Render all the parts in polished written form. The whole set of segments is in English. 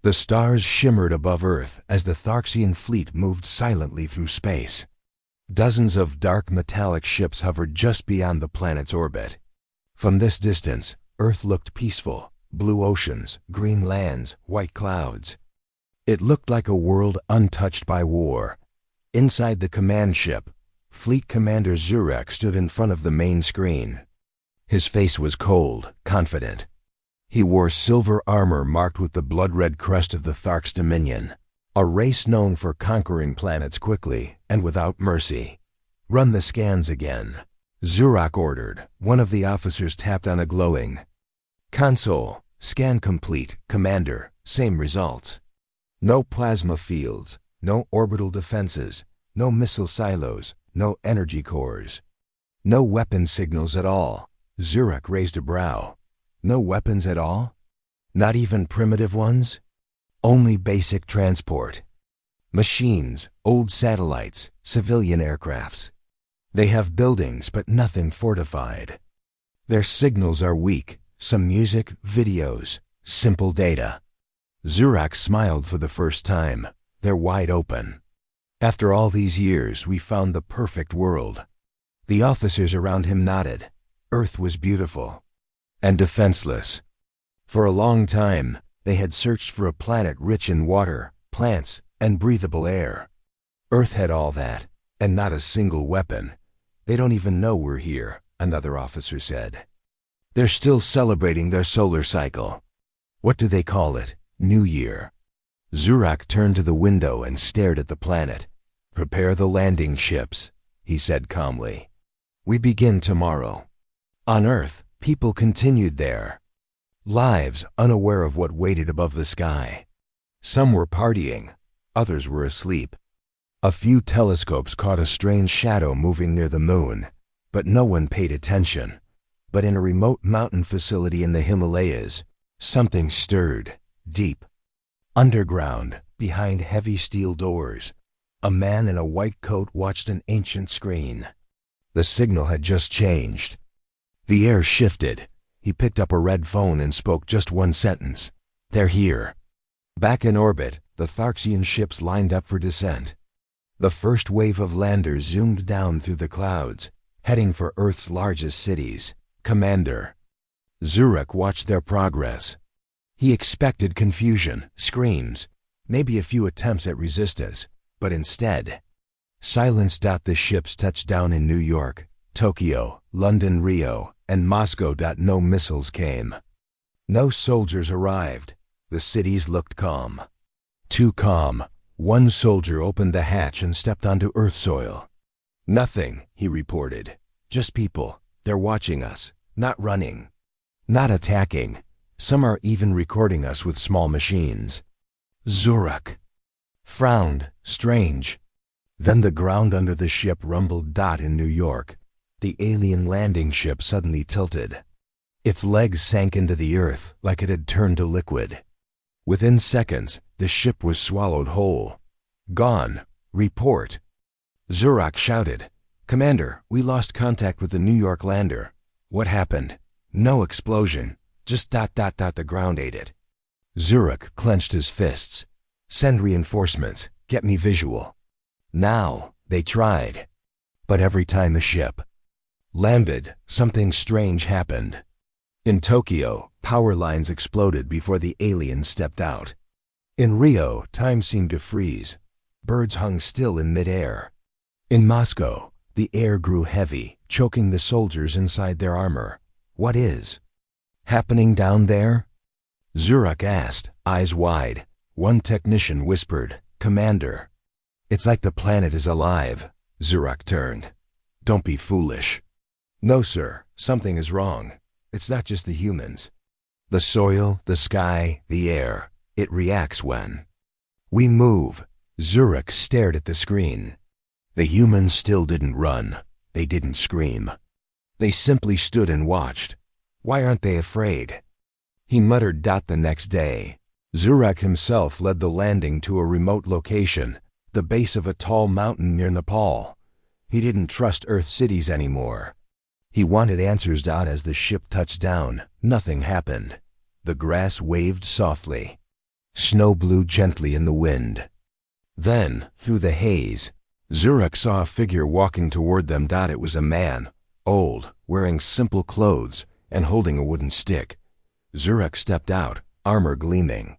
The stars shimmered above Earth as the Tharxian fleet moved silently through space. Dozens of dark metallic ships hovered just beyond the planet's orbit. From this distance, Earth looked peaceful: blue oceans, green lands, white clouds. It looked like a world untouched by war. Inside the command ship, Fleet Commander Zurek stood in front of the main screen. His face was cold, confident. He wore silver armor marked with the blood-red crest of the Tharks Dominion, a race known for conquering planets quickly and without mercy. "Run the scans again," Zurek ordered. One of the officers tapped on a glowing console. "Scan complete, Commander. Same results. No plasma fields, no orbital defenses, no missile silos, no energy cores. No weapon signals at all." Zurek raised a brow. "No weapons at all? Not even primitive ones? Only basic transport. Machines, old satellites, civilian aircrafts. They have buildings but nothing fortified. Their signals are weak, some music, videos, simple data." Zurek smiled for the first time. "They're wide open. After all these years, we found the perfect world." The officers around him nodded. Earth was beautiful and defenseless. For a long time, they had searched for a planet rich in water, plants, and breathable air. Earth had all that, and not a single weapon. "They don't even know we're here," another officer said. "They're still celebrating their solar cycle. What do they call it? New Year." Zurek turned to the window and stared at the planet. "Prepare the landing ships," he said calmly. "We begin tomorrow." On Earth, people continued their lives, unaware of what waited above the sky. Some were partying, others were asleep. A few telescopes caught a strange shadow moving near the moon, but no one paid attention. But in a remote mountain facility in the Himalayas, something stirred, deep. Underground, behind heavy steel doors, a man in a white coat watched an ancient screen. The signal had just changed. The air shifted. He picked up a red phone and spoke just one sentence. "They're here." Back in orbit, the Tharxian ships lined up for descent. The first wave of landers zoomed down through the clouds, heading for Earth's largest cities. "Commander." Zurek watched their progress. He expected confusion, screams, maybe a few attempts at resistance, but instead, silence. The ships touched down in New York, Tokyo, London, Rio, and Moscow. No missiles came. No soldiers arrived. The cities looked calm. Too calm. One soldier opened the hatch and stepped onto Earth soil. "Nothing," he reported. "Just people. They're watching us, not running, not attacking. Some are even recording us with small machines." Zurek frowned. Strange. Then the ground under the ship rumbled. In New York, the alien landing ship suddenly tilted. Its legs sank into the earth like it had turned to liquid. Within seconds, the ship was swallowed whole. "Gone. Report." Zurek shouted. "Commander, we lost contact with the New York lander." "What happened?" "No explosion. Just ... the ground ate it." Zurek clenched his fists. "Send reinforcements. Get me visual." Now, they tried. But every time the ship landed, something strange happened. In Tokyo, power lines exploded before the aliens stepped out. In Rio, time seemed to freeze. Birds hung still in midair. In Moscow, the air grew heavy, choking the soldiers inside their armor. "What is happening down there?" Zurek asked, eyes wide. One technician whispered, "Commander." "It's like the planet is alive." Zurek turned. "Don't be foolish." "No, sir. Something is wrong. It's not just the humans. The soil, the sky, the air. It reacts when we move." Zurek stared at the screen. The humans still didn't run. They didn't scream. They simply stood and watched. Why aren't they afraid? He muttered. The next day, Zurek himself led the landing to a remote location, the base of a tall mountain near Nepal. He didn't trust Earth cities anymore. He wanted answers. As the ship touched down, nothing happened. The grass waved softly. Snow blew gently in the wind. Then, through the haze, Zurek saw a figure walking toward them. It was a man, old, wearing simple clothes, and holding a wooden stick. Zurek stepped out, armor gleaming.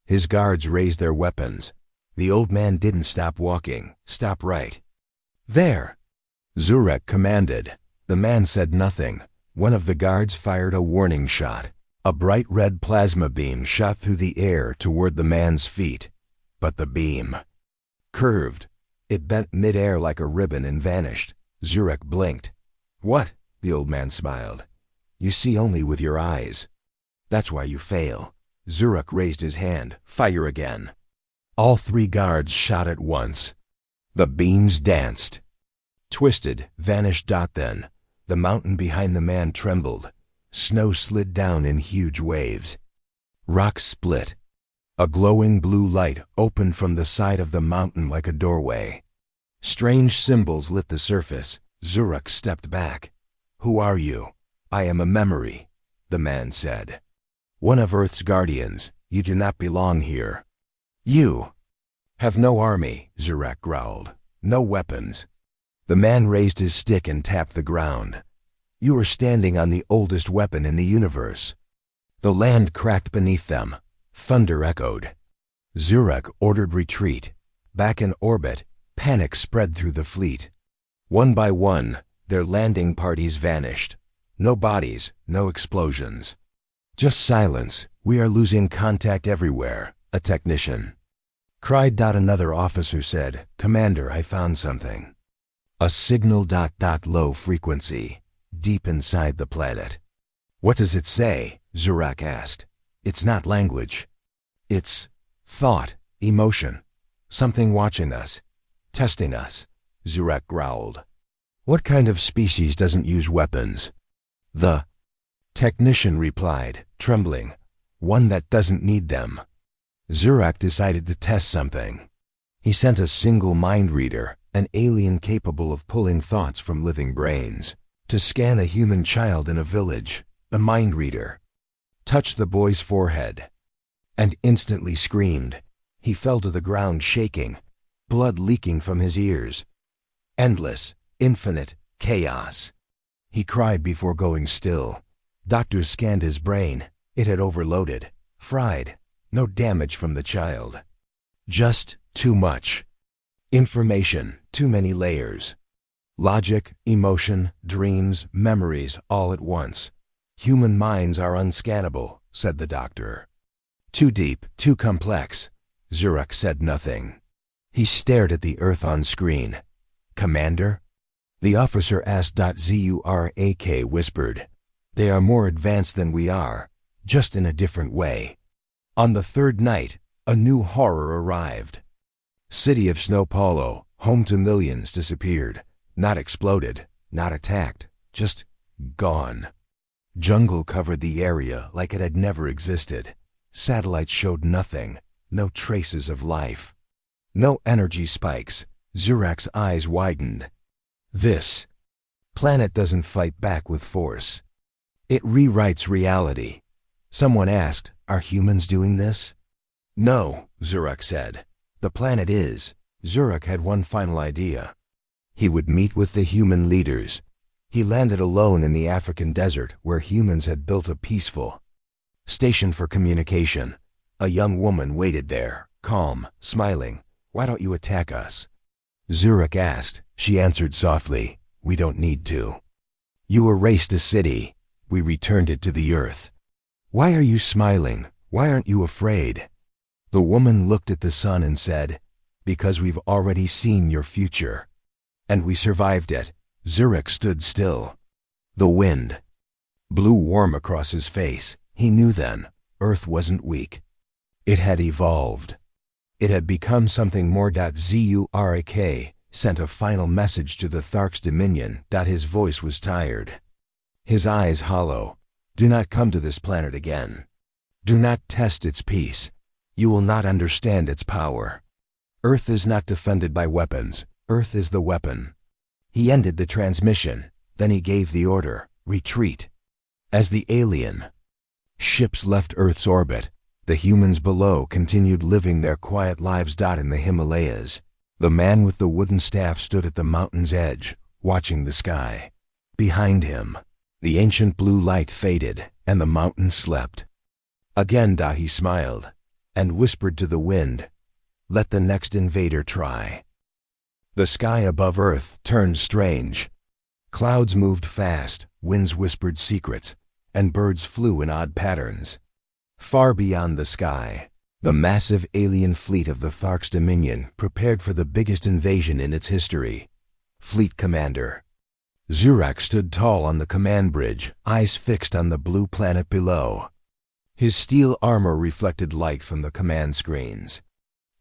His guards raised their weapons. The old man didn't stop walking. Stop right there, Zurek commanded. The man said nothing. One of the guards fired a warning shot. A bright red plasma beam shot through the air toward the man's feet. But the beam curved. It bent midair like a ribbon and vanished. Zurek blinked. "What?" the old man smiled. "You see only with your eyes. That's why you fail." Zurek raised his hand. "Fire again." All three guards shot at once. The beams danced, twisted, vanished. Then, the mountain behind the man trembled. Snow slid down in huge waves. Rocks split. A glowing blue light opened from the side of the mountain like a doorway. Strange symbols lit the surface. Zurek stepped back. "Who are you?" "I am a memory," the man said. "One of Earth's guardians. You do not belong here." "You have no army," Zurek growled. "No weapons." The man raised his stick and tapped the ground. "You are standing on the oldest weapon in the universe." The land cracked beneath them. Thunder echoed. Zurek ordered retreat. Back in orbit, panic spread through the fleet. One by one, their landing parties vanished. No bodies, no explosions. Just silence. "We are losing contact everywhere," a technician cried. Another officer said, "Commander, I found something." A signal. Low frequency, deep inside the planet. "What does it say?" Zurek asked. "It's not language. It's thought, emotion. Something watching us, testing us," Zurek growled. "What kind of species doesn't use weapons?" The technician replied, trembling. "One that doesn't need them." Zurek decided to test something. He sent a single mind reader, an alien capable of pulling thoughts from living brains, to scan a human child in a village. The mind reader touched the boy's forehead and instantly screamed. He fell to the ground shaking, blood leaking from his ears. Endless, infinite chaos. He cried before going still. Doctors scanned his brain. It had overloaded, fried. No damage from the child. Just too much information, too many layers. Logic, emotion, dreams, memories, all at once. "Human minds are unscannable," said the doctor. "Too deep, too complex." Zurek said nothing. He stared at the Earth on screen. "Commander?" The officer asked. Zurek whispered. "They are more advanced than we are, just in a different way." On the third night, a new horror arrived. City of Snow Paulo, home to millions, disappeared. Not exploded, not attacked, just gone. Jungle covered the area like it had never existed. Satellites showed nothing, no traces of life. No energy spikes. Zurek's eyes widened. This planet doesn't fight back with force. It rewrites reality. Someone asked, "Are humans doing this?" "No," Zurek said. "The planet is." Zurek had one final idea. He would meet with the human leaders. He landed alone in the African desert where humans had built a peaceful station for communication. A young woman waited there, calm, smiling. "Why don't you attack us?" Zurek asked. She answered softly, "We don't need to. You erased a city. We returned it to the earth. Why are you smiling? Why aren't you afraid?" The woman looked at the sun and said, "Because we've already seen your future. And we survived it." Zurek stood still. The wind blew warm across his face. He knew then, Earth wasn't weak. It had evolved. It had become something more. Zurek sent a final message to the Thark's dominion. His voice was tired, his eyes hollow. "Do not come to this planet again. Do not test its peace. You will not understand its power. Earth is not defended by weapons. Earth is the weapon." He ended the transmission. Then he gave the order, "Retreat." As the alien ships left Earth's orbit, The humans below continued living their quiet lives. In the Himalayas, the man with the wooden staff stood at the mountain's edge, watching the sky. Behind him, the ancient blue light faded, and the mountain slept. Again he smiled, and whispered to the wind, "Let the next invader try." The sky above Earth turned strange. Clouds moved fast, winds whispered secrets, and birds flew in odd patterns. Far beyond the sky, the massive alien fleet of the Thark's Dominion prepared for the biggest invasion in its history. Fleet Commander Zurak stood tall on the command bridge, eyes fixed on the blue planet below. His steel armor reflected light from the command screens.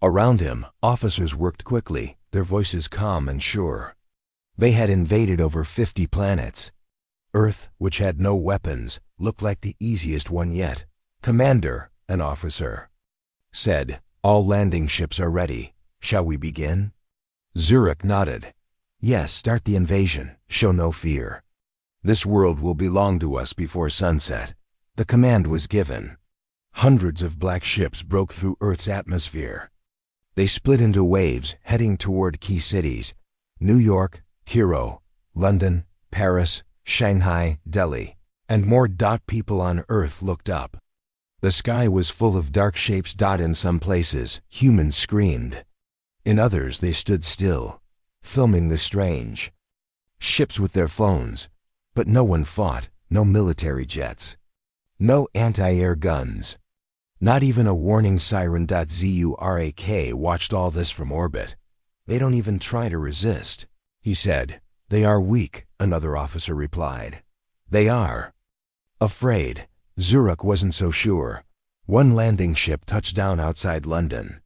Around him, officers worked quickly, their voices calm and sure. They had invaded over 50 planets. Earth, which had no weapons, looked like the easiest one yet. "Commander," an officer said, "all landing ships are ready. Shall we begin?" Zurak nodded. "Yes, start the invasion. Show no fear. This world will belong to us before sunset." The command was given. Hundreds of black ships broke through Earth's atmosphere. They split into waves, heading toward key cities: New York, Cairo, London, Paris, Shanghai, Delhi, and more. People on Earth looked up. The sky was full of dark shapes. In some places, humans screamed. In others, they stood still, filming the strange. Ships with their phones, but no one fought, no military jets, no anti-air guns, not even a warning siren. Zurak watched all this from orbit. "They don't even try to resist," he said. "They are weak," another officer replied. "They are afraid." Zurak wasn't so sure. One landing ship touched down outside London.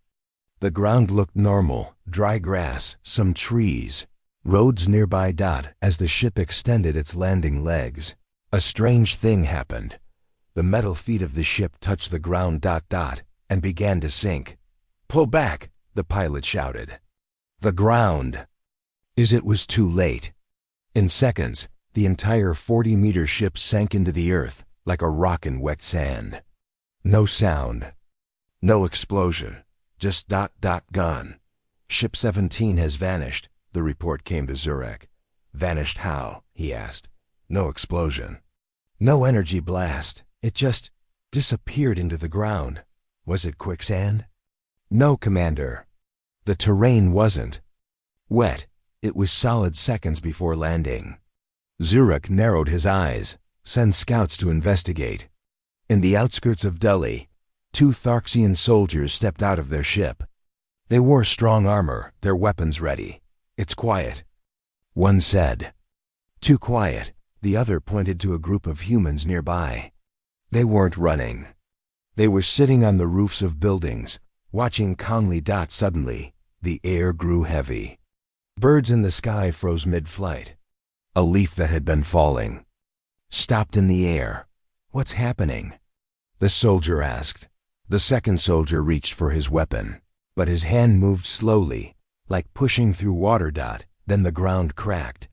The ground looked normal, dry grass, some trees, roads nearby. As the ship extended its landing legs, a strange thing happened. The metal feet of the ship touched the ground. And began to sink. "Pull back," the pilot shouted. "The ground." It was too late. In seconds, the entire 40-meter ship sank into the earth, like a rock in wet sand. No sound. No explosion. Just gone. "Ship 17 has vanished," the report came to Zurak. "Vanished how?" he asked. "No explosion. No energy blast. It just disappeared into the ground." "Was it quicksand?" "No, Commander. The terrain wasn't wet. It was solid seconds before landing." Zurak narrowed his eyes. "Send scouts to investigate." In the outskirts of Delhi, 2 Tharksian soldiers stepped out of their ship. They wore strong armor, their weapons ready. "It's quiet," one said. "Too quiet," the other pointed to a group of humans nearby. They weren't running. They were sitting on the roofs of buildings, watching calmly. Suddenly, the air grew heavy. Birds in the sky froze mid-flight. A leaf that had been falling stopped in the air. "What's happening?" the soldier asked. The second soldier reached for his weapon, but his hand moved slowly, like pushing through water. Then the ground cracked.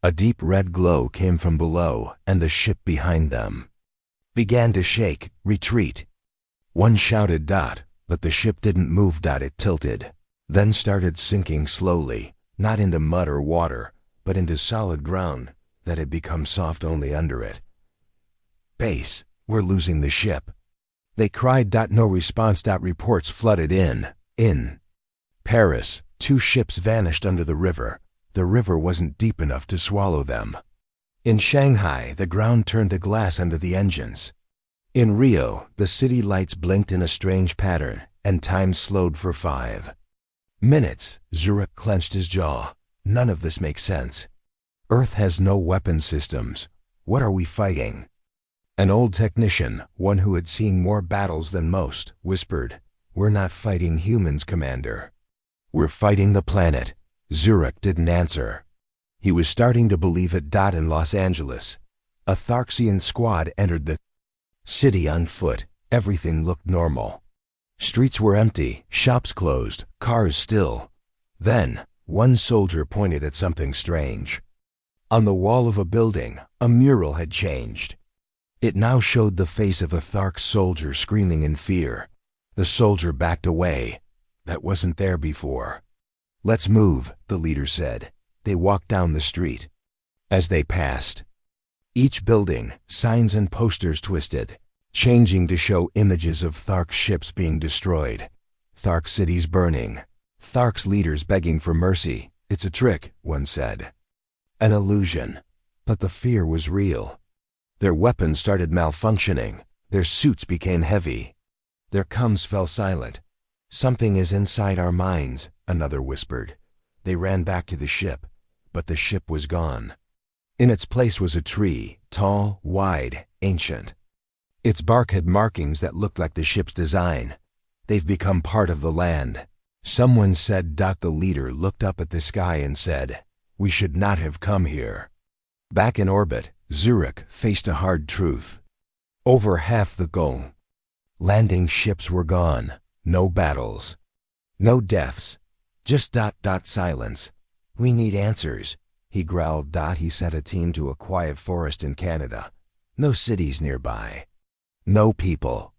A deep red glow came from below, and the ship behind them began to shake. "Retreat!" One shouted. But the ship didn't move. It tilted, then started sinking slowly, not into mud or water, but into solid ground that had become soft only under it. "Base, we're losing the ship," they cried. No response. Reports flooded in. In Paris, 2 ships vanished under the river. The river wasn't deep enough to swallow them. In Shanghai, the ground turned to glass under the engines. In Rio, the city lights blinked in a strange pattern, and time slowed for 5 minutes. Zurak clenched his jaw. None of this makes sense. Earth has no weapon systems. What are we fighting? An old technician, one who had seen more battles than most, whispered, "We're not fighting humans, Commander. We're fighting the planet." Zurak didn't answer. He was starting to believe it. In Los Angeles, a Tharksian squad entered the city on foot. Everything looked normal. Streets were empty, shops closed, cars still. Then, one soldier pointed at something strange. On the wall of a building, a mural had changed. It now showed the face of a Thark soldier screaming in fear. The soldier backed away. That wasn't there before. "Let's move," the leader said. They walked down the street. As they passed, each building, signs and posters twisted, changing to show images of Thark ships being destroyed, Thark cities burning, Thark's leaders begging for mercy. "It's a trick," one said. "An illusion." But the fear was real. Their weapons started malfunctioning. Their suits became heavy. Their comms fell silent. "Something is inside our minds," another whispered. They ran back to the ship, but the ship was gone. In its place was a tree, tall, wide, ancient. Its bark had markings that looked like the ship's design. "They've become part of the land." Someone said. The leader looked up at the sky and said, "We should not have come here." Back in orbit, Zurich faced a hard truth. Over half the goal. Landing ships were gone. No battles. No deaths. Just silence. "We need answers," he growled. He sent a team to a quiet forest in Canada. No cities nearby. No people.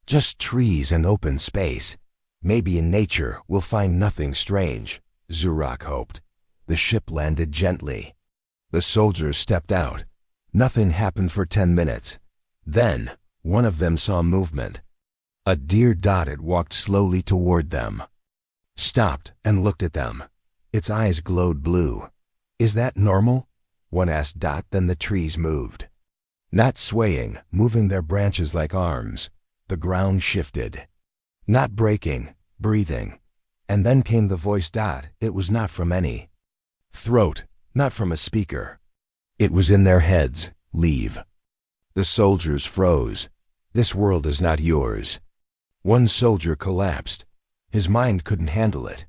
Just trees and open space. "Maybe in nature we'll find nothing strange," Zurich hoped. The ship landed gently. The soldiers stepped out. Nothing happened for 10 minutes. Then, one of them saw movement. A deer. It walked slowly toward them. Stopped and looked at them. Its eyes glowed blue. "Is that normal?" one asked. Then the trees moved. Not swaying, moving their branches like arms. The ground shifted. Not breaking, breathing. And then came the voice. It was not from any throat, not from a speaker. It was in their heads. "Leave." The soldiers froze. "This world is not yours." One soldier collapsed. His mind couldn't handle it.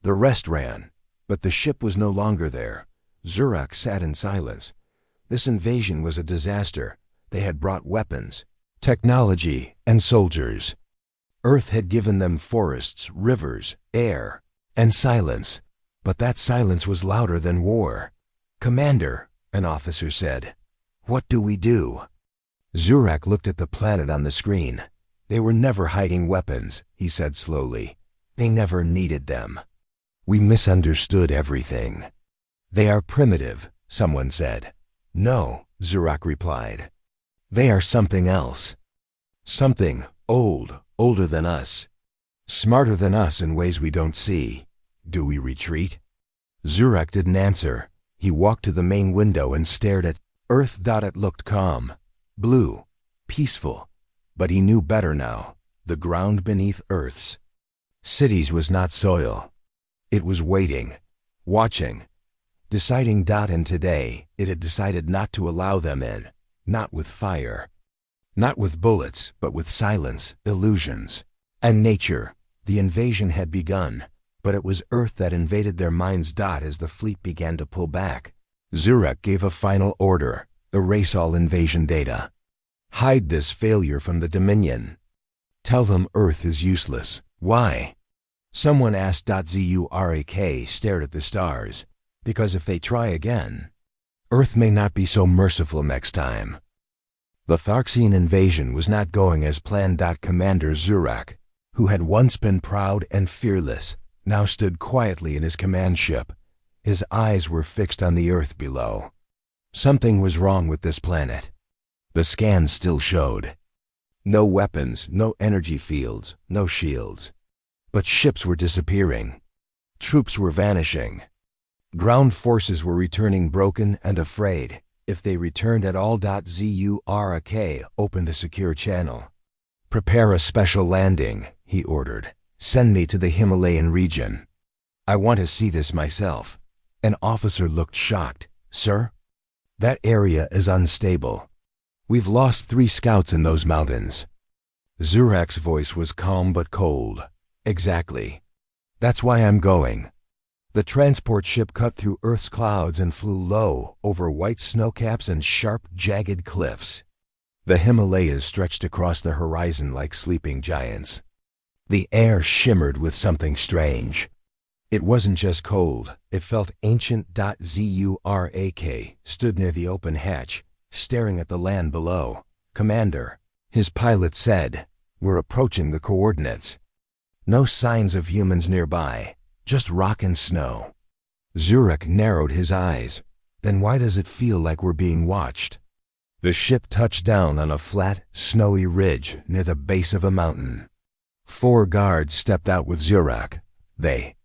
The rest ran, but the ship was no longer there. Zurich sat in silence. This invasion was a disaster. They had brought weapons, technology, and soldiers. Earth had given them forests, rivers, air, and silence. But that silence was louder than war. "Commander," an officer said, "what do we do?" Zurich looked at the planet on the screen. "They were never hiding weapons," he said slowly. "They never needed them. We misunderstood everything." "They are primitive," someone said. "No," Zurich replied. "They are something else. Something old, older than us. Smarter than us in ways we don't see. Do we retreat?" Zurich didn't answer. He walked to the main window and stared at Earth. It looked calm, blue, peaceful. But he knew better now. The ground beneath Earth's cities was not soil. It was waiting, watching, deciding. And today, it had decided not to allow them in. Not with fire. Not with bullets, but with silence, illusions, and nature. The invasion had begun, but it was Earth that invaded their minds. As the fleet began to pull back, Zurich gave a final order: erase all invasion data. Hide this failure from the Dominion. Tell them Earth is useless. "Why?" someone asked. Zurich stared at the stars. "Because if they try again, Earth may not be so merciful next time." The Tharxian invasion was not going as planned. Commander Zurich, who had once been proud and fearless, now stood quietly in his command ship. His eyes were fixed on the Earth below. Something was wrong with this planet. The scans still showed no weapons, no energy fields, no shields. But ships were disappearing. Troops were vanishing. Ground forces were returning broken and afraid. If they returned at all. Zurich opened a secure channel. "Prepare a special landing," he ordered. "Send me to the Himalayan region. I want to see this myself." An officer looked shocked. "Sir? That area is unstable. We've lost 3 scouts in those mountains." Zurich's voice was calm but cold. "Exactly. That's why I'm going." The transport ship cut through Earth's clouds and flew low over white snowcaps and sharp, jagged cliffs. The Himalayas stretched across the horizon like sleeping giants. The air shimmered with something strange. It wasn't just cold, it felt ancient. Zurich stood near the open hatch, staring at the land below. "Commander," his pilot said, "we're approaching the coordinates. No signs of humans nearby, just rock and snow." Zurek narrowed his eyes. "Then why does it feel like we're being watched?" The ship touched down on a flat, snowy ridge near the base of a mountain. 4 guards stepped out with Zurek. They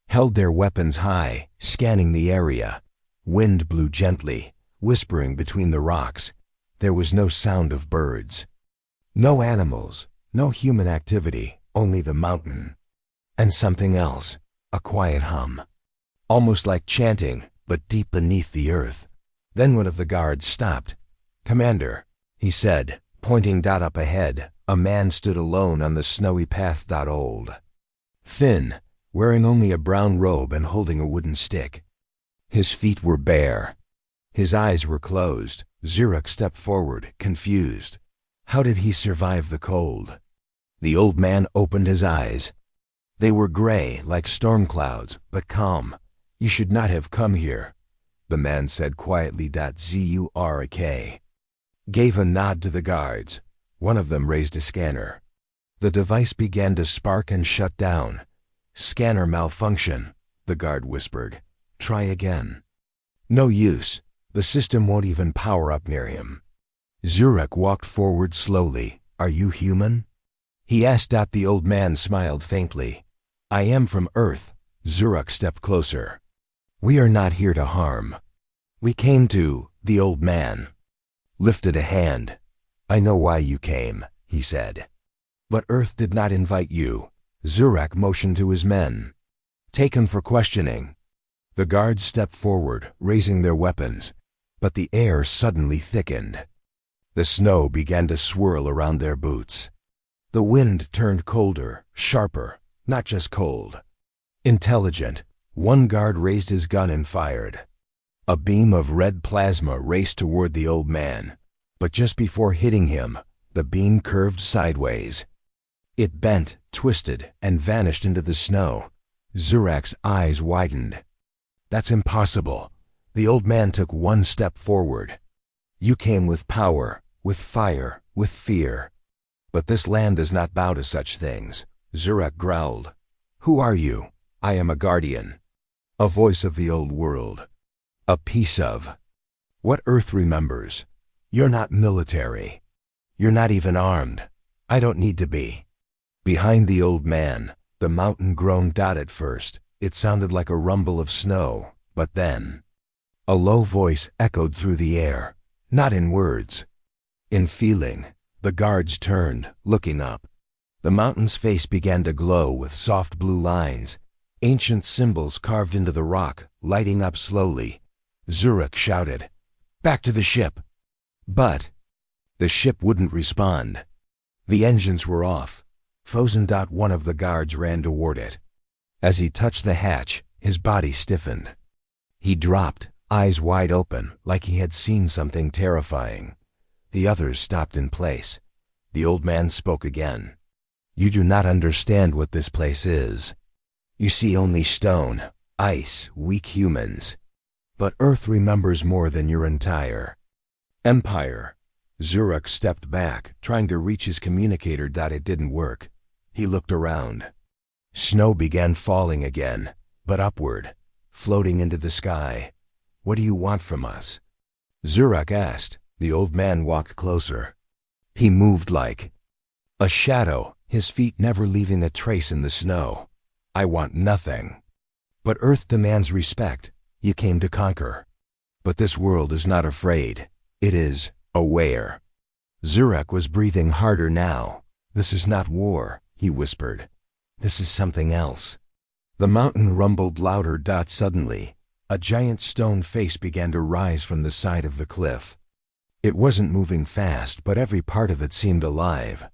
held their weapons high, scanning the area. Wind blew gently, whispering between the rocks. There was no sound of birds. No animals, no human activity, only the mountain. And something else, a quiet hum. Almost like chanting, but deep beneath the earth. Then one of the guards stopped. "Commander," he said, pointing up ahead. A man stood alone on the snowy path. Old. Thin, wearing only a brown robe and holding a wooden stick. His feet were bare. His eyes were closed. Zurek stepped forward, confused. How did he survive the cold? The old man opened his eyes. They were gray, like storm clouds, but calm. "You should not have come here," the man said quietly. Zurek gave a nod to the guards. One of them raised a scanner. The device began to spark and shut down. "Scanner malfunction," the guard whispered. "Try again." "No use. The system won't even power up near him." Zurek walked forward slowly. "Are you human?" he asked. The old man smiled faintly. "I am from Earth." Zurek stepped closer. "We are not here to harm. We came to..." The old man lifted a hand. "I know why you came," he said. "But Earth did not invite you." Zurek motioned to his men. "Take him for questioning." The guards stepped forward, raising their weapons, but the air suddenly thickened. The snow began to swirl around their boots. The wind turned colder, sharper, not just cold. Intelligent. One guard raised his gun and fired. A beam of red plasma raced toward the old man, but just before hitting him, the beam curved sideways. It bent, twisted, and vanished into the snow. Zurek's eyes widened. "That's impossible." The old man took one step forward. "You came with power, with fire, with fear. But this land does not bow to such things." Zurek growled. "Who are you?" "I am a guardian. A voice of the old world. A piece of what Earth remembers. You're not military. You're not even armed. I don't need to be." Behind the old man, the mountain groaned. At first, it sounded like a rumble of snow, but then a low voice echoed through the air, not in words, in feeling. The guards turned, looking up. The mountain's face began to glow with soft blue lines, ancient symbols carved into the rock, lighting up slowly. Zurek shouted, "Back to the ship!" But the ship wouldn't respond. The engines were off. Frozen. One of the guards ran toward it. As he touched the hatch, his body stiffened. He dropped, eyes wide open, like he had seen something terrifying. The others stopped in place. The old man spoke again. "You do not understand what this place is. You see only stone, ice, weak humans. But Earth remembers more than your entire empire." Zurek stepped back, trying to reach his communicator. It didn't work. He looked around. Snow began falling again, but upward, floating into the sky. "What do you want from us?" Zurek asked. The old man walked closer. He moved like a shadow, his feet never leaving a trace in the snow. "I want nothing. But Earth demands respect. You came to conquer. But this world is not afraid. It is aware." Zurek was breathing harder now. "This is not war," he whispered. "This is something else." The mountain rumbled louder. Suddenly, a giant stone face began to rise from the side of the cliff. It wasn't moving fast, but every part of it seemed alive.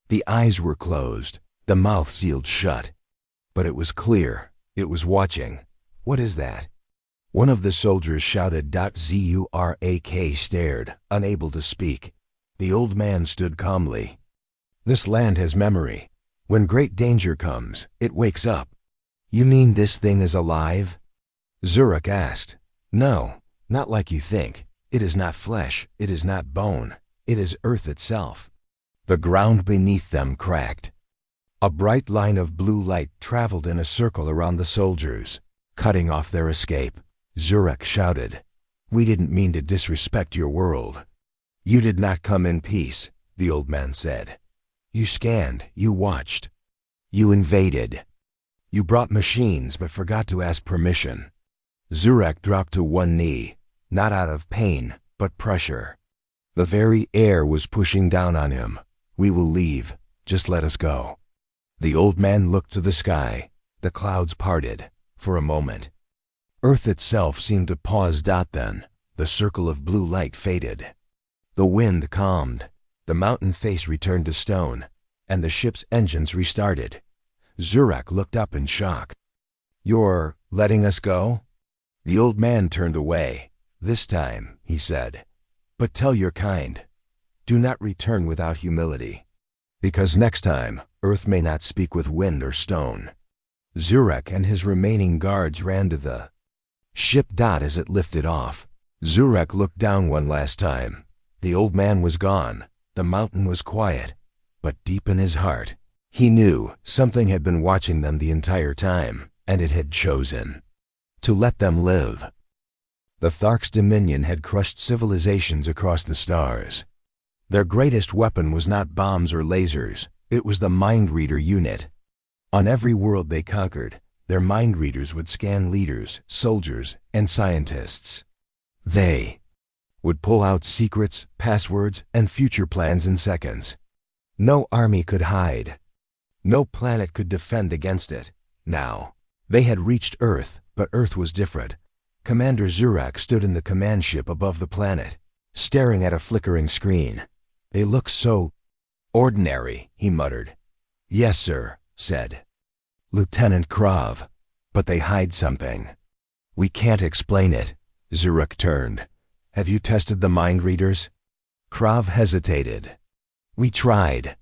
The eyes were closed, the mouth sealed shut. But it was clear. It was watching. "What is that?" One of the soldiers shouted. Zurek stared, unable to speak. The old man stood calmly. "This land has memory. When great danger comes, it wakes up." "You mean this thing is alive?" Zurek asked. "No, not like you think. It is not flesh. It is not bone. It is Earth itself. The ground beneath them cracked. A bright line of blue light traveled in a circle around the soldiers, cutting off their escape. Zurek shouted, "We didn't mean to disrespect your world." "You did not come in peace," the old man said. "You scanned, you watched. You invaded. You brought machines but forgot to ask permission." Zurek dropped to one knee, not out of pain, but pressure. The very air was pushing down on him. "We will leave. Just let us go." The old man looked to the sky. The clouds parted, for a moment. Earth itself seemed to pause. Then, the circle of blue light faded. The wind calmed. The mountain face returned to stone, and the ship's engines restarted. Zurek looked up in shock. "You're letting us go?" The old man turned away. "This time," he said. "But tell your kind, do not return without humility. Because next time, Earth may not speak with wind or stone." Zurek and his remaining guards ran to the ship. As it lifted off, Zurek looked down one last time. The old man was gone. The mountain was quiet. But deep in his heart, he knew something had been watching them the entire time, and it had chosen to let them live. The Thark's dominion had crushed civilizations across the stars. Their greatest weapon was not bombs or lasers. It was the mind reader unit. On every world they conquered, their mind readers would scan leaders, soldiers, and scientists. They would pull out secrets, passwords, and future plans in seconds. No army could hide. No planet could defend against it. Now, they had reached Earth, but Earth was different. Commander Zurek stood in the command ship above the planet, staring at a flickering screen. "They look so ordinary," he muttered. "Yes, sir," said Lieutenant Krav, "but they hide something. We can't explain it." Zurek turned. "Have you tested the mind readers?" Krav hesitated. "We tried.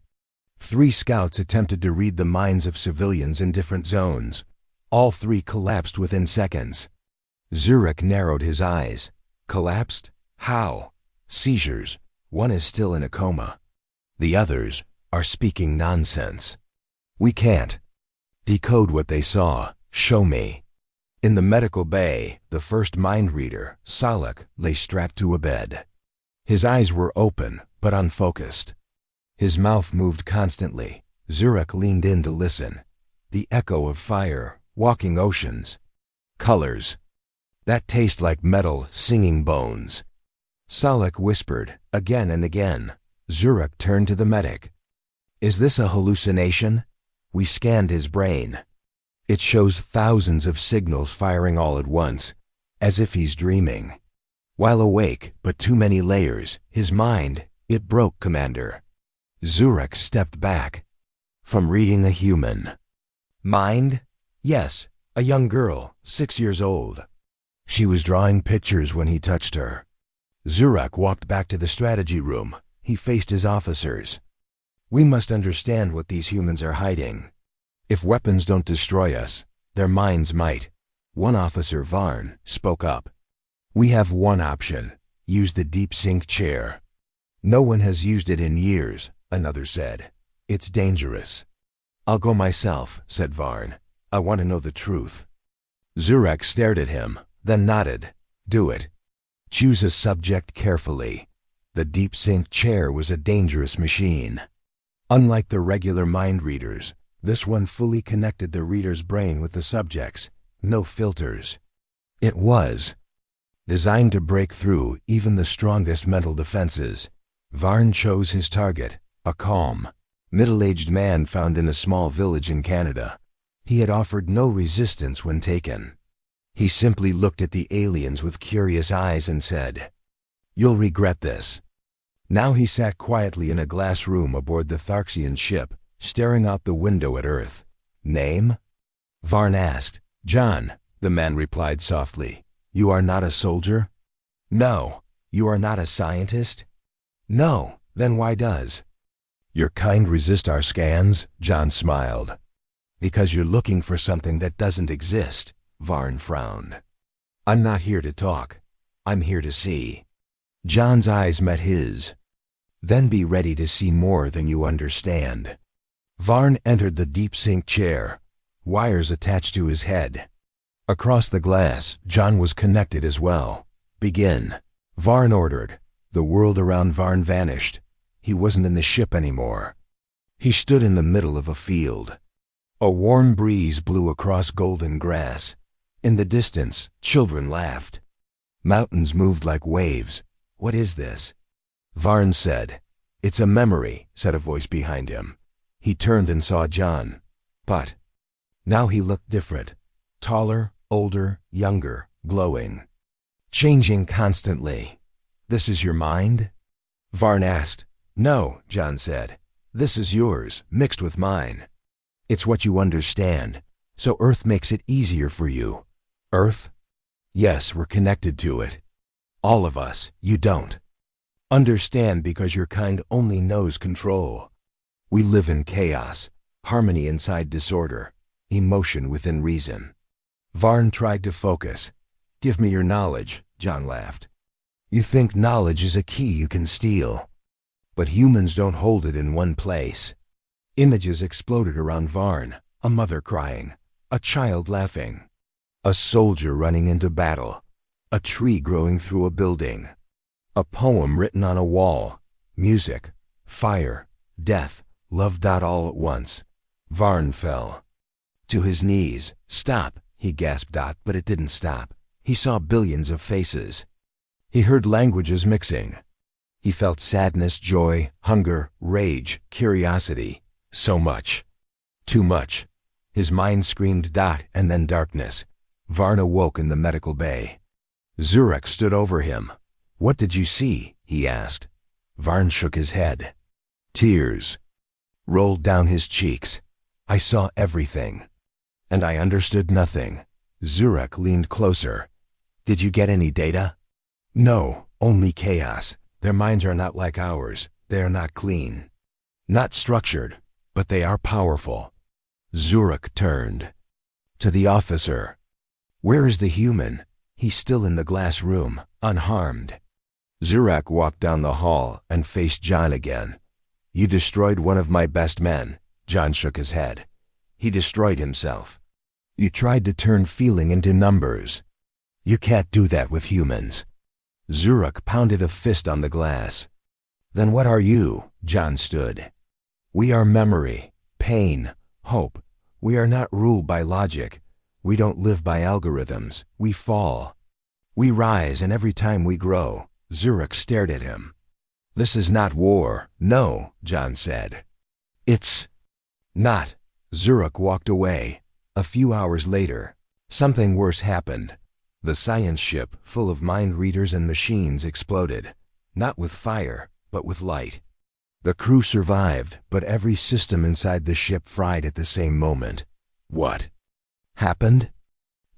3 scouts attempted to read the minds of civilians in different zones. All 3 collapsed within seconds." Zurek narrowed his eyes. "Collapsed? How?" "Seizures. One is still in a coma. The others are speaking nonsense. We can't decode what they saw. Show me." In the medical bay, the first mind reader, Salak, lay strapped to a bed. His eyes were open, but unfocused. His mouth moved constantly. Zurek leaned in to listen. The echo of fire, walking oceans, colors that taste like metal, singing bones. Salak whispered, again and again. Zurek turned to the medic. "Is this a hallucination?" We scanned his brain. It shows thousands of signals firing all at once, as if he's dreaming. While awake, but too many layers, his mind, it broke, Commander. Zurek stepped back. From reading a human mind? Yes, a young girl, 6 years old. She was drawing pictures when he touched her. Zurek walked back to the strategy room. He faced his officers. "We must understand what these humans are hiding. If weapons don't destroy us, their minds might." One officer, Varn, spoke up. "We have one option. Use the deep sink chair." "No one has used it in years," another said. "It's dangerous." "I'll go myself," said Varn. "I want to know the truth." Zurek stared at him, then nodded. "Do it. Choose a subject carefully." The deep sink chair was a dangerous machine. Unlike the regular mind readers, this one fully connected the reader's brain with the subject's. No filters. It was designed to break through even the strongest mental defenses. Varn chose his target, a calm, middle-aged man found in a small village in Canada. He had offered no resistance when taken. He simply looked at the aliens with curious eyes and said, "You'll regret this." Now he sat quietly in a glass room aboard the Tharxian ship, staring out the window at Earth. "Name?" Varn asked. "John," the man replied softly. "You are not a soldier?" "No." "You are not a scientist?" "No." "Then why does your kind resist our scans?" John smiled. "Because you're looking for something that doesn't exist," Varn frowned. "I'm not here to talk. I'm here to see." John's eyes met his. Then be ready to see more than you understand. Varn entered the deep sink chair, wires attached to his head. Across the glass, John was connected as well. Begin. Varn ordered. The world around Varn vanished. He wasn't in the ship anymore. He stood in the middle of a field. A warm breeze blew across golden grass. In the distance, children laughed. Mountains moved like waves. What is this? Varn said. It's a memory, said a voice behind him. He turned and saw John. But now he looked different. Taller, older, younger, glowing. Changing constantly. This is your mind? Varn asked. No, John said. This is yours, mixed with mine. It's what you understand, so Earth makes it easier for you. Earth? Yes, we're connected to it. All of us, you don't. Understand because your kind only knows control. We live in chaos, harmony inside disorder, emotion within reason. Varn tried to focus. Give me your knowledge, John laughed. You think knowledge is a key you can steal. But humans don't hold it in one place. Images exploded around Varn, a mother crying, a child laughing, a soldier running into battle, a tree growing through a building, a poem written on a wall, music, fire, death, love. All at once. Varn fell to his knees. Stop, he gasped. But it didn't stop. He saw billions of faces. He heard languages mixing. He felt sadness, joy, hunger, rage, curiosity. So much. Too much. His mind screamed. And then darkness. Varn awoke in the medical bay. Zurek stood over him. What did you see? He asked. Varn shook his head. Tears rolled down his cheeks. I saw everything. And I understood nothing. Zurek leaned closer. Did you get any data? No, only chaos. Their minds are not like ours. They are not clean. Not structured, but they are powerful. Zurek turned to the officer. Where is the human? He's still in the glass room, unharmed. Zurek walked down the hall and faced John again. You destroyed one of my best men. John shook his head. He destroyed himself. You tried to turn feeling into numbers. You can't do that with humans. Zurek pounded a fist on the glass. Then what are you? John stood. We are memory, pain, hope. We are not ruled by logic. We don't live by algorithms. We fall. We rise, and every time we grow. Zurek stared at him. This is not war. No, John said. It's not. Zurek walked away. A few hours later, something worse happened. The science ship, full of mind readers and machines, exploded. Not with fire, but with light. The crew survived, but every system inside the ship fried at the same moment. What happened?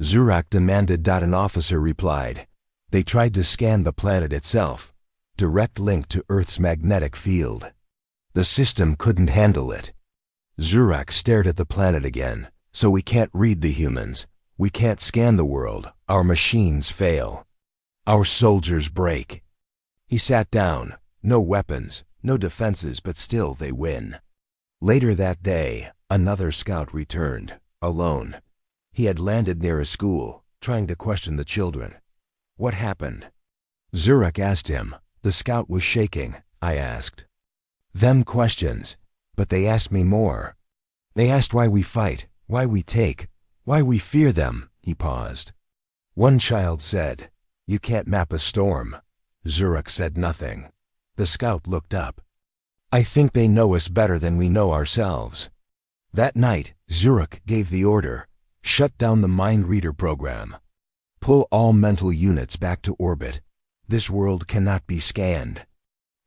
Zurek demanded. An officer replied. They tried to scan the planet itself. Direct link to Earth's magnetic field. The system couldn't handle it. Zurek stared at the planet again. So we can't read the humans. We can't scan the world. Our machines fail. Our soldiers break. He sat down. No weapons, no defenses, but still they win. Later that day, another scout returned, alone. He had landed near a school, trying to question the children. What happened? Zurek asked him. The scout was shaking. I asked them questions, but they asked me more. They asked why we fight, why we take, why we fear them. He paused. One child said, You can't map a storm. Zurek said nothing. The scout looked up. I think they know us better than we know ourselves. That night, Zurek gave the order. Shut down the mind reader program. Pull all mental units back to orbit. This world cannot be scanned.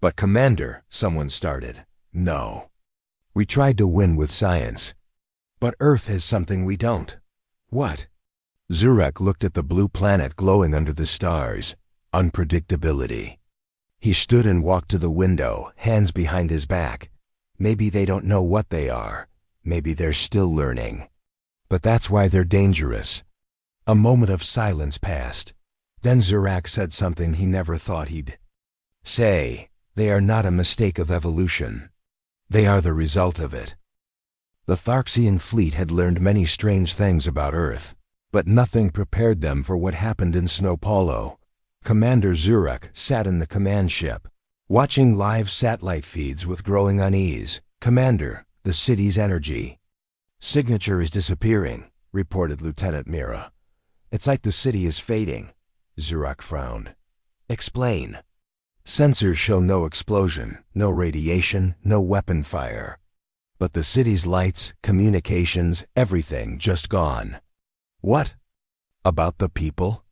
But Commander, someone started. No. We tried to win with science. But Earth has something we don't. What? Zurek looked at the blue planet glowing under the stars. Unpredictability. He stood and walked to the window, hands behind his back. Maybe they don't know what they are. Maybe they're still learning. But that's why they're dangerous. A moment of silence passed. Then Zurek said something he never thought he'd say. They are not a mistake of evolution. They are the result of it. The Tharxian fleet had learned many strange things about Earth, but nothing prepared them for what happened in Snowpolo. Commander Zurak sat in the command ship, watching live satellite feeds with growing unease. "Commander, the city's energy signature is disappearing," reported Lieutenant Mira. "It's like the city is fading." Zurak frowned. "Explain." "Sensors show no explosion, no radiation, no weapon fire. But the city's lights, communications, everything just gone." "What? About the people?"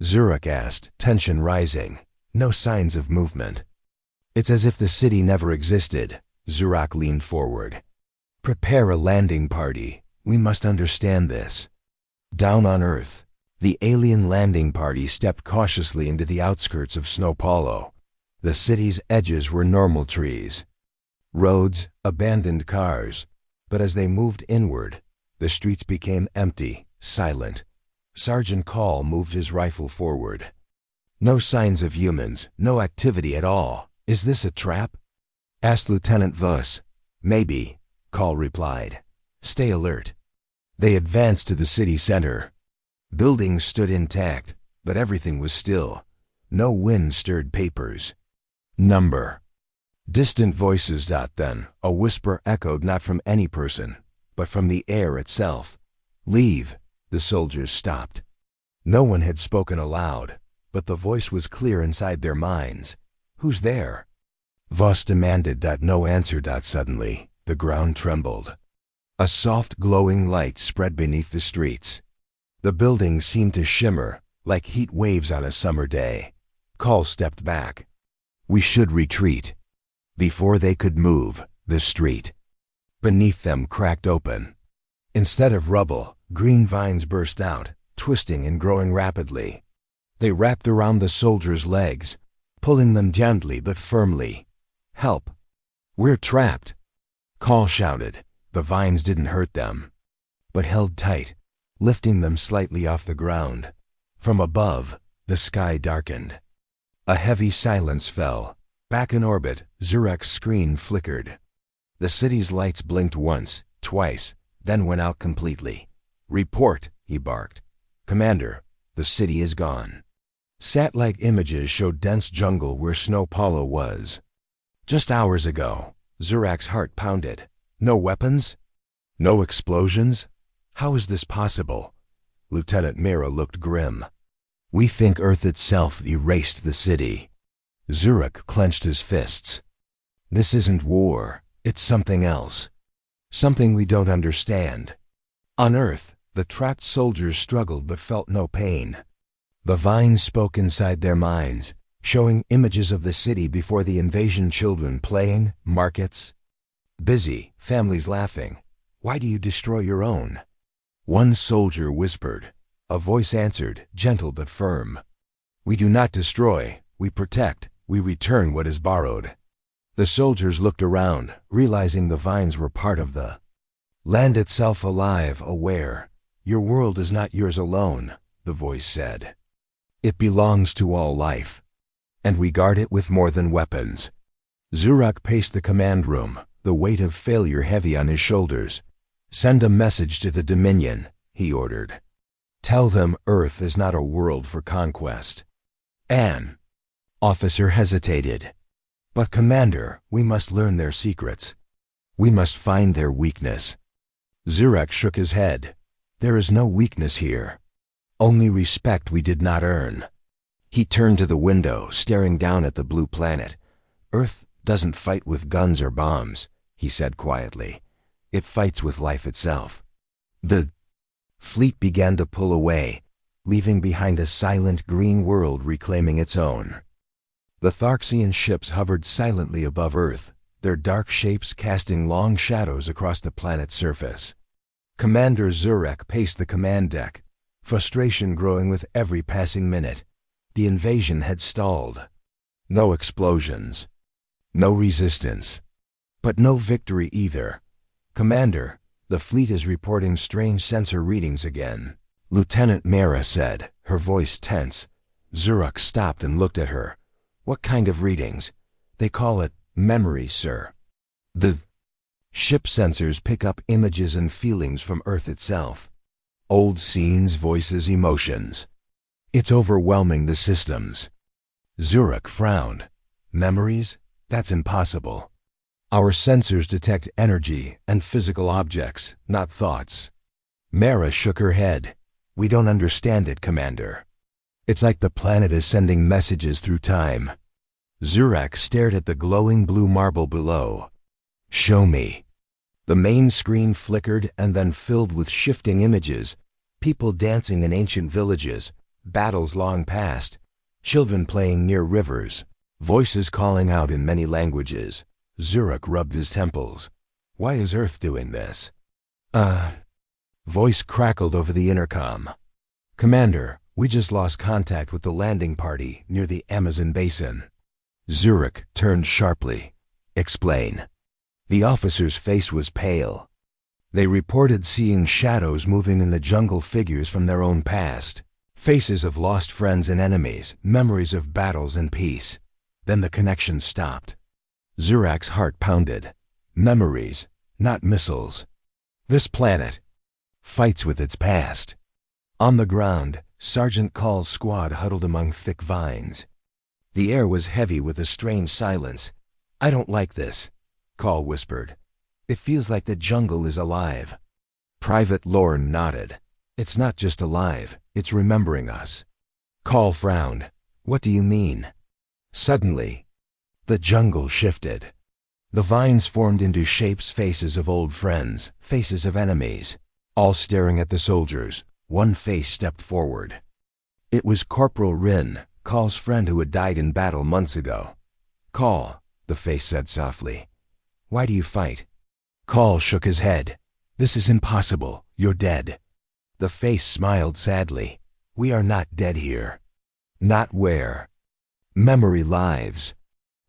Zurak asked, tension rising. No signs of movement. "It's as if the city never existed." Zurak leaned forward. "Prepare a landing party. We must understand this." Down on Earth, the alien landing party stepped cautiously into the outskirts of Snowpolo. The city's edges were normal trees, roads, abandoned cars, but as they moved inward, the streets became empty, silent. Sergeant Call moved his rifle forward. "No signs of humans, no activity at all. Is this a trap?" asked Lieutenant Vuss. "Maybe," Call replied. "Stay alert." They advanced to the city center. Buildings stood intact, but everything was still. No wind stirred papers. "Number." Distant voices. Then a whisper echoed not from any person, but from the air itself. "Leave." The soldiers stopped. No one had spoken aloud, but the voice was clear inside their minds. "Who's there?" Voss demanded. No answer. Suddenly, the ground trembled. A soft glowing light spread beneath the streets. The buildings seemed to shimmer, like heat waves on a summer day. Call stepped back. "We should retreat." Before they could move, the street beneath them cracked open. Instead of rubble, green vines burst out, twisting and growing rapidly. They wrapped around the soldiers' legs, pulling them gently but firmly. "Help! We're trapped!" Call shouted. The vines didn't hurt them, but held tight, lifting them slightly off the ground. From above, the sky darkened. A heavy silence fell. Back in orbit, Zurak's screen flickered. The city's lights blinked once, twice, then went out completely. "Report," he barked. "Commander, the city is gone." Satellite images showed dense jungle where Snowpolo was. Just hours ago, Zurak's heart pounded. No weapons? No explosions? How is this possible? Lieutenant Mira looked grim. "We think Earth itself erased the city." Zurak clenched his fists. "This isn't war. It's something else. Something we don't understand." On Earth, the trapped soldiers struggled but felt no pain. The vines spoke inside their minds, showing images of the city before the invasion, children playing, markets busy, families laughing. "Why do you destroy your own?" One soldier whispered. A voice answered, gentle but firm. "We do not destroy, we protect, we return what is borrowed." The soldiers looked around, realizing the vines were part of the land itself, alive, aware. "Your world is not yours alone," the voice said. "It belongs to all life, and we guard it with more than weapons." Zurak paced the command room, the weight of failure heavy on his shoulders. "Send a message to the Dominion," he ordered. "Tell them Earth is not a world for conquest." An officer hesitated. "But Commander, we must learn their secrets. We must find their weakness." Zurak shook his head. "There is no weakness here. Only respect we did not earn." He turned to the window, staring down at the blue planet. "Earth doesn't fight with guns or bombs," he said quietly. "It fights with life itself." The fleet began to pull away, leaving behind a silent green world reclaiming its own. The Tharxian ships hovered silently above Earth, their dark shapes casting long shadows across the planet's surface. Commander Zurak paced the command deck, frustration growing with every passing minute. The invasion had stalled. No explosions, no resistance, but no victory either. "Commander, the fleet is reporting strange sensor readings again," Lieutenant Mira said, her voice tense. Zurak stopped and looked at her. "What kind of readings?" They call it memory, sir. The ship sensors pick up images and feelings from Earth itself. Old scenes, voices, emotions. It's overwhelming the systems. Zurich frowned. Memories? That's impossible. Our sensors detect energy and physical objects, not thoughts. Mara shook her head. We don't understand it, Commander. It's like the planet is sending messages through time. Zurich stared at the glowing blue marble below. Show me. The main screen flickered and then filled with shifting images, people dancing in ancient villages, battles long past, children playing near rivers, voices calling out in many languages. Zurich rubbed his temples. Why is Earth doing this? Voice crackled over the intercom. Commander, we just lost contact with the landing party near the Amazon basin. Zurich turned sharply. Explain. The officer's face was pale. They reported seeing shadows moving in the jungle, figures from their own past. Faces of lost friends and enemies, memories of battles and peace. Then the connection stopped. Zurich's heart pounded. Memories, not missiles. This planet fights with its past. On the ground, Sergeant Call's squad huddled among thick vines. The air was heavy with a strange silence. I don't like this, Call whispered. It feels like the jungle is alive. Private Lorne nodded. It's not just alive, it's remembering us. Call frowned. What do you mean? Suddenly, the jungle shifted. The vines formed into shapes, faces of old friends, faces of enemies, all staring at the soldiers. One face stepped forward. It was Corporal Rin, Call's friend who had died in battle months ago. Call, the face said softly. Why do you fight? Call shook his head. This is impossible. You're dead. The face smiled sadly. We are not dead here. Not where? Memory lives.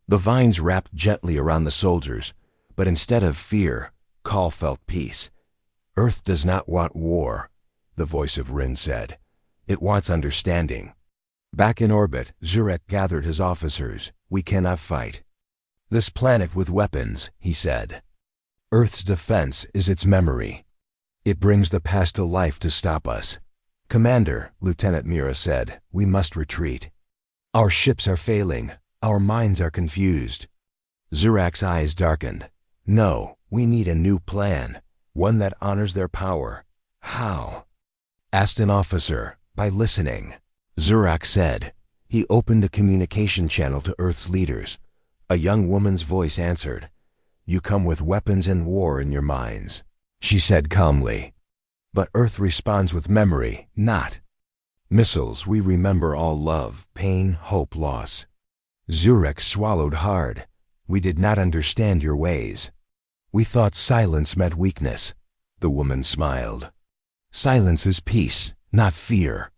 The vines wrapped gently around the soldiers, but instead of fear, Call felt peace. Earth does not want war, the voice of Rin said. It wants understanding. Back in orbit, Zurich gathered his officers. We cannot fight this planet with weapons, he said. Earth's defense is its memory. It brings the past to life to stop us. Commander, Lieutenant Mira said, we must retreat. Our ships are failing. Our minds are confused. Zurich's eyes darkened. No, we need a new plan, one that honors their power. How? Asked an officer. By listening. Zurich said. He opened a communication channel to Earth's leaders. A young woman's voice answered. You come with weapons and war in your minds, she said calmly. But Earth responds with memory, not missiles. We remember all love, pain, hope, loss. Zurich swallowed hard. We did not understand your ways. We thought silence meant weakness. The woman smiled. Silence is peace, not fear.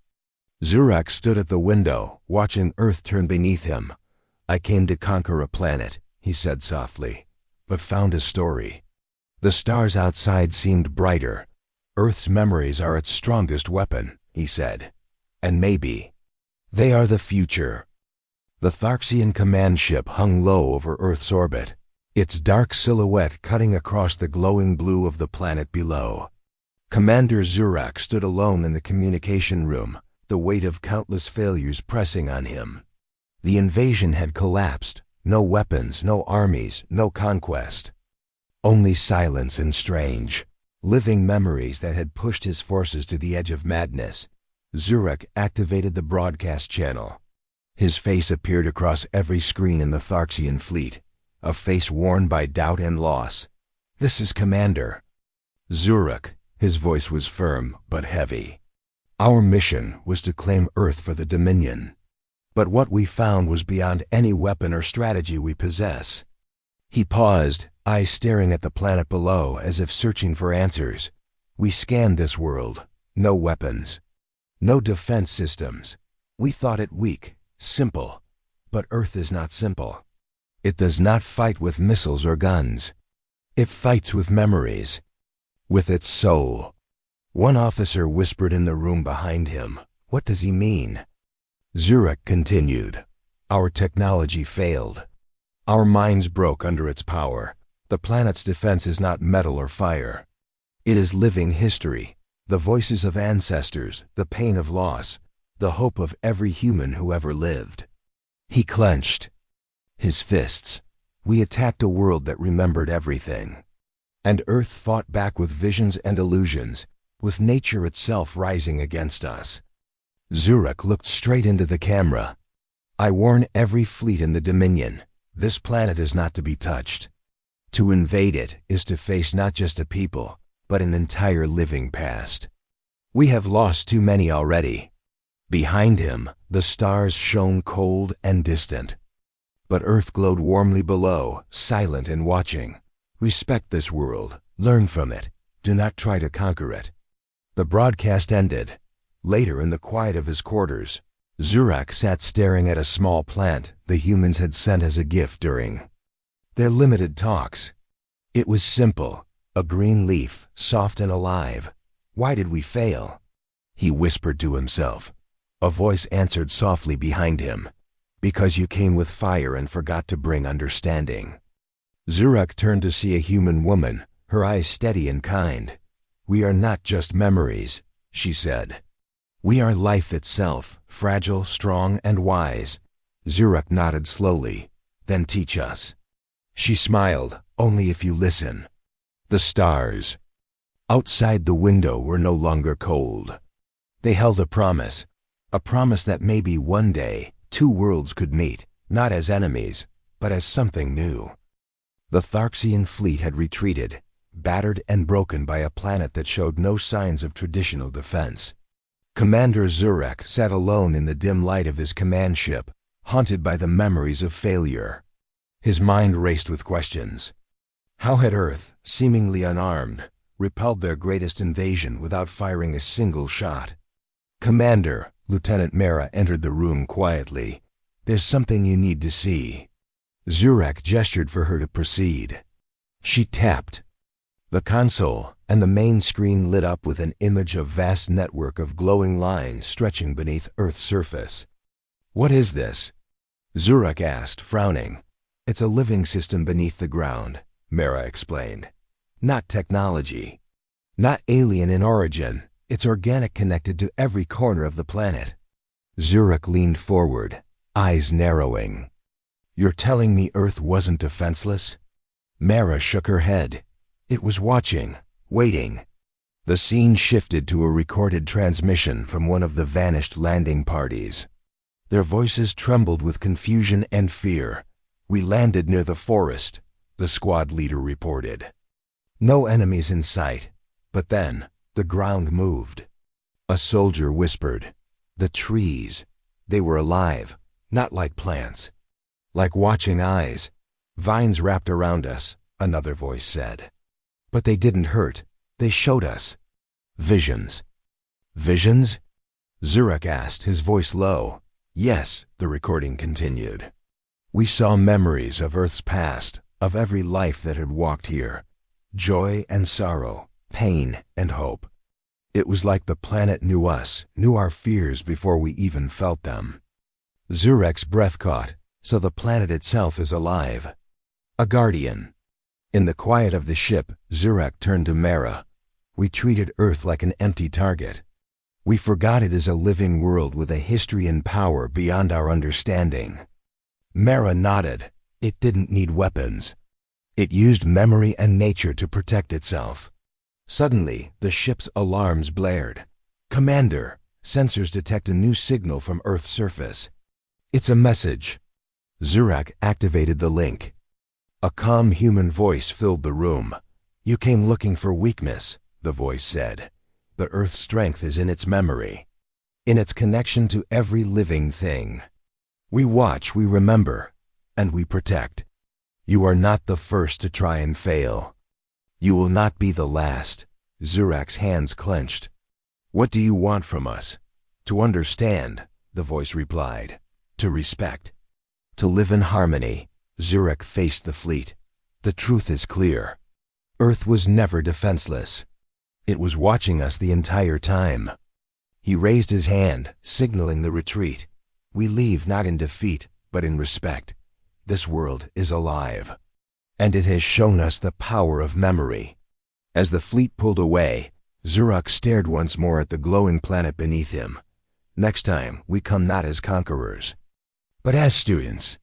Zurich stood at the window, watching Earth turn beneath him. I came to conquer a planet, he said softly, but found a story. The stars outside seemed brighter. Earth's memories are its strongest weapon, he said. And maybe they are the future. The Tharxian command ship hung low over Earth's orbit, its dark silhouette cutting across the glowing blue of the planet below. Commander Zurich stood alone in the communication room, the weight of countless failures pressing on him. The invasion had collapsed. No weapons, no armies, no conquest. Only silence and strange, living memories that had pushed his forces to the edge of madness. Zurich activated the broadcast channel. His face appeared across every screen in the Tharxian fleet, a face worn by doubt and loss. This is Commander. Zurich, his voice was firm but heavy. Our mission was to claim Earth for the Dominion. But what we found was beyond any weapon or strategy we possess. He paused, eyes staring at the planet below as if searching for answers. We scanned this world. No weapons. No defense systems. We thought it weak, simple. But Earth is not simple. It does not fight with missiles or guns. It fights with memories. With its soul. One officer whispered in the room behind him. What does he mean? Zurich continued. Our technology failed. Our minds broke under its power. The planet's defense is not metal or fire. It is living history, the voices of ancestors, the pain of loss, the hope of every human who ever lived. He clenched his fists. We attacked a world that remembered everything. And Earth fought back with visions and illusions, with nature itself rising against us. Zurek looked straight into the camera. I warn every fleet in the Dominion, this planet is not to be touched. To invade it is to face not just a people, but an entire living past. We have lost too many already. Behind him, the stars shone cold and distant. But Earth glowed warmly below, silent and watching. Respect this world, learn from it, do not try to conquer it. The broadcast ended. Later, in the quiet of his quarters, Zurek sat staring at a small plant the humans had sent as a gift during their limited talks. It was simple, a green leaf, soft and alive. Why did we fail? He whispered to himself. A voice answered softly behind him. Because you came with fire and forgot to bring understanding. Zurek turned to see a human woman, her eyes steady and kind. We are not just memories, she said. We are life itself, fragile, strong, and wise. Zurek nodded slowly. Then teach us. She smiled, only if you listen. The stars outside the window were no longer cold. They held a promise that maybe one day, two worlds could meet, not as enemies, but as something new. The Tharxian fleet had retreated, battered and broken by a planet that showed no signs of traditional defense. Commander Zurek sat alone in the dim light of his command ship, haunted by the memories of failure. His mind raced with questions. How had Earth, seemingly unarmed, repelled their greatest invasion without firing a single shot? Commander, Lieutenant Mara entered the room quietly. There's something you need to see. Zurek gestured for her to proceed. She tapped. The console and the main screen lit up with an image of a vast network of glowing lines stretching beneath Earth's surface. What is this? Zurek asked, frowning. It's a living system beneath the ground, Mara explained. Not technology. Not alien in origin. It's organic, connected to every corner of the planet. Zurek leaned forward, eyes narrowing. You're telling me Earth wasn't defenseless? Mara shook her head. It was watching, waiting. The scene shifted to a recorded transmission from one of the vanished landing parties. Their voices trembled with confusion and fear. We landed near the forest, the squad leader reported. No enemies in sight, but then the ground moved. A soldier whispered. The trees, they were alive, not like plants. Like watching eyes. Vines wrapped around us, another voice said. But they didn't hurt, they showed us. Visions. Visions? Zurek asked, his voice low. Yes, the recording continued. We saw memories of Earth's past, of every life that had walked here. Joy and sorrow, pain and hope. It was like the planet knew us, knew our fears before we even felt them. Zurek's breath caught, so the planet itself is alive. A guardian. In the quiet of the ship, Zurek turned to Mara. We treated Earth like an empty target. We forgot it is a living world with a history and power beyond our understanding. Mara nodded. It didn't need weapons. It used memory and nature to protect itself. Suddenly, the ship's alarms blared. Commander, sensors detect a new signal from Earth's surface. It's a message. Zurek activated the link. A calm human voice filled the room. You came looking for weakness, the voice said. But Earth's strength is in its memory, in its connection to every living thing. We watch, we remember, and we protect. You are not the first to try and fail. You will not be the last. Zurek's hands clenched. What do you want from us? To understand, the voice replied. To respect. To live in harmony. Zurek faced the fleet. The truth is clear. Earth was never defenseless. It was watching us the entire time. He raised his hand, signaling the retreat. We leave not in defeat, but in respect. This world is alive, and it has shown us the power of memory. As the fleet pulled away, Zurok stared once more at the glowing planet beneath him. Next time, we come not as conquerors, but as students.